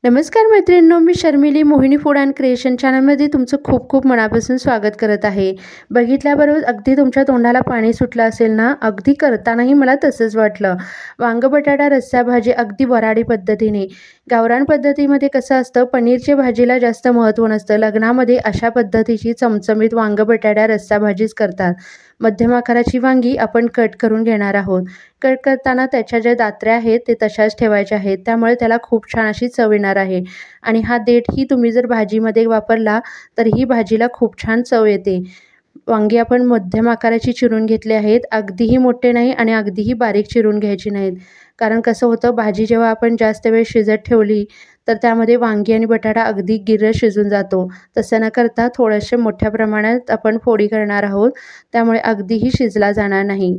नमस्कार मैत्रिणींनो, मी शर्मिली मोहिनी food and creation चॅनलमध्ये तुमचं खूप खूप मनापासून स्वागत करत आहे। बघितल्याबरोबर अगदी तुमच्या तोंडाला पाणी सुटलं असेल ना, अगदी करतानाही मला तसंच वाटलं। वांग बटाटा रस्सा भाजी अगदी वऱ्हाडी पद्धतीने। गावरान पद्धतीमध्ये कसं असतं, पनीरच्या भाजीला जास्त महत्त्व नसतं, लग्नामध्ये अशा पद्धतीची चमचमीत वांग बटाटा रस्सा भाजीच करतात। मध्यम आकाराची वांगी आपण कट करून घेणार आहोत। कट करताना त्याच्या ज्या दात्र्या आहेत ते तशाच ठेवायच्या आहेत, त्यामुळे त्याला खूप छान अशी चव येणार आहे। आणि हा देठही तुम्ही जर भाजीमध्ये वापरला तर ही भाजीला खूप छान चव येते। वांगी आपण मध्यम आकाराची चिरून घेतली आहेत, अगदीही मोठे नाही आणि अगदीही बारीक चिरून घ्यायची नाहीत। कारण कसं होतं, भाजी जेव्हा आपण जास्त वेळ शिजत ठेवली तर त्यामध्ये वांगी आणि बटाटा अगदी गिर्र शिजून जातो। तसं न करता थोडेसे मोठ्या प्रमाणात आपण फोडी करणार आहोत, त्यामुळे अगदीही शिजला जाणार नाही।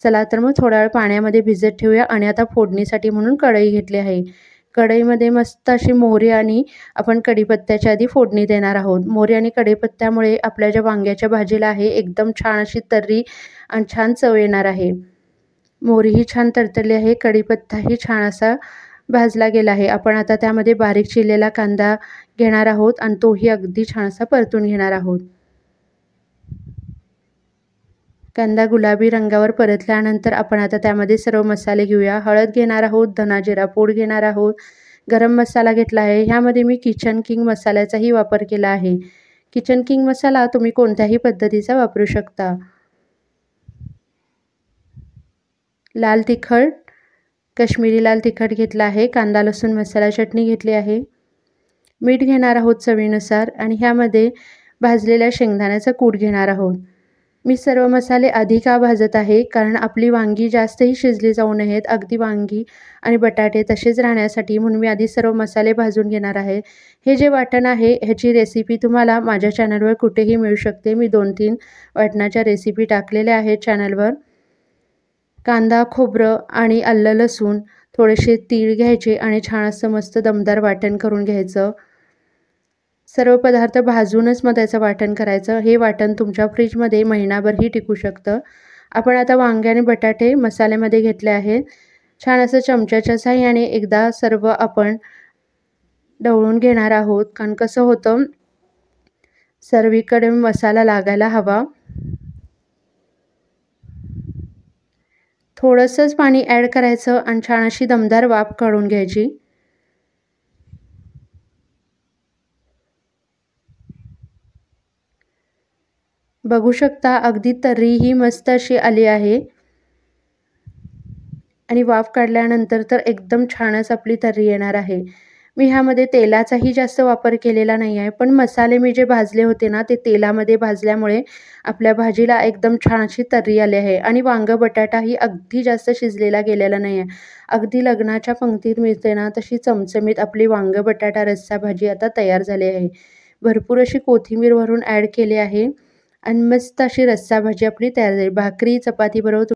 चला तर मग थोडा वेळ पाण्यामध्ये भिजत ठेवूया आणि आता फोडणीसाठी म्हणून कढई घेतली आहे। कढईमध्ये मस्त अशी मोहरी आणि आपण कढीपत्त्याच्या आधी फोडणी देणार आहोत। मोहरी आणि कढीपत्त्यामुळे आपल्या ज्या वांग्याच्या भाजीला आहे एकदम छान अशी तर्री आणि छान चव येणार आहे। मोहरीही छान तडतडली आहे, कढीपत्ताही छान असा भाजला गेला आहे। आपण आता त्यामध्ये बारीक चिरलेला कांदा घेणार आहोत आणि तोही अगदी छान असा परतून घेणार आहोत। कांदा गुलाबी रंगावर परतल्यानंतर आपण आता त्यामध्ये सर्व मसाले घेऊया। हळद घेणार आहोत, धना जिरा पूड घेणार आहोत, गरम मसाला घेतला आहे। ह्यामध्ये मी किचन किंग मसाल्याचाही वापर केला आहे। किचन किंग मसाला तुम्ही कोणत्याही पद्धतीचा वापरू शकता। लाल तिखट, काश्मीरी लाल तिखट घेतला आहे। कांदा लसूण मसाला चटणी घेतली आहे। मीठ घेणार आहोत चवीनुसार आणि ह्यामध्ये भाजलेल्या शेंगदाण्याचा कूट घेणार आहोत। मी सर्व मसाले आधी का भाजत आहे, कारण आपली वांगी जास्तही शिजली जाऊ नयेत, अगदी वांगी आणि बटाटे तसेच राहण्यासाठी, म्हणून मी आधी सर्व मसाले भाजून घेणार आहे। हे जे वाटण आहे ह्याची रेसिपी तुम्हाला माझ्या चॅनलवर कुठेही मिळू शकते। मी 2-3 वाटणाच्या रेसिपी टाकलेल्या आहेत चॅनलवर। कांदा, खोबरं आणि आलं लसूण, थोडेसे तीळ घ्यायचे आणि छान असं मस्त दमदार वाटण करून घ्यायचं। सर्व पदार्थ भाजूनच मग त्याचं वाटण करायचं। हे वाटण तुमच्या फ्रीजमध्ये महिनाभरही टिकू शकतं। आपण आता वांगे आणि बटाटे मसाल्यामध्ये घेतले आहेत। छान असं चमच्याच्या साहाय्याने एकदा सर्व आपण ढवळून घेणार आहोत, कारण कसं होतं, सर्वीकडे मसाला लागायला हवा। थोडंसंच पाणी ॲड करायचं आणि छान अशी दमदार वाफ काढून घ्यायची। बघू शकता अगदी तर्रीही मस्त अशी आली आहे आणि वाफ काढल्यानंतर तर एकदम छानच आपली तर्री येणार आहे। मी ह्यामध्ये तेलाचाही जास्त वापर केलेला नाही आहे, पण मसाले मी जे भाजले होते ना, ते तेलामध्ये भाजल्यामुळे आपल्या भाजीला एकदम छान अशी तर्री आली आहे। आणि वांग बटाटाही अगदी जास्त शिजलेला गेलेला नाही आहे, अगदी लग्नाच्या पंक्तीत मिळते ना तशी चमचमीत आपली वांग बटाटा रस्सा भाजी आता तयार झाली आहे। भरपूर अशी कोथिंबीर वरून ॲड केली आहे आणि मस्त अशी रस्सा भाजी आपली तयार झाली। भाकरी चपाती बरोबर